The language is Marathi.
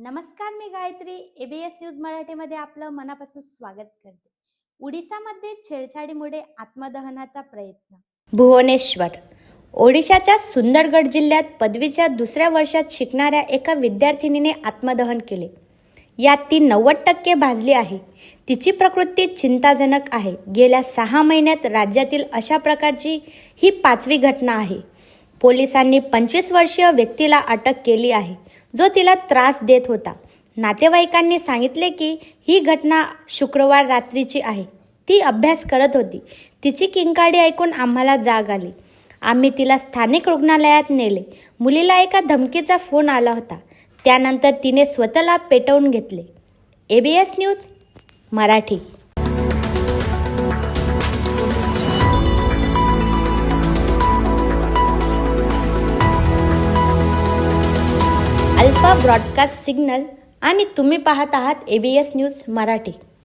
नमस्कार, मी गायत्री. एबीएस न्यूज मराठीमध्ये आपलं मनापासून स्वागत करते. ओडिसामध्ये छेडछाडीमुळे आत्मदहनाचा प्रयत्न. भुवनेश्वर. ओडिशाच्या सुंदरगड जिल्ह्यात पदवीच्या दुसऱ्या वर्षात शिकणाऱ्या एका विद्यार्थिनीने आत्मदहन केले. यात ती 90% भाजली आहे. तिची प्रकृती चिंताजनक आहे. गेल्या 6 महिन्यात राज्यातील अशा प्रकारची ही 5वी घटना आहे. पोलिसांनी 25 वर्षीय व्यक्तीला अटक केली आहे, जो तिला त्रास देत होता. नातेवाईकांनी सांगितले की ही घटना शुक्रवार रात्रीची आहे. ती अभ्यास करत होती. तिची किंकाळी ऐकून आम्हाला जाग आली. आम्ही तिला स्थानिक रुग्णालयात नेले. मुलीला एका धमकीचा फोन आला होता. त्यानंतर तिने स्वतःला पेटवून घेतले. ABS news Marathi. Alpha broadcast signal आणि तुम्ही पाहत आहात एबीएस न्यूज मराठी.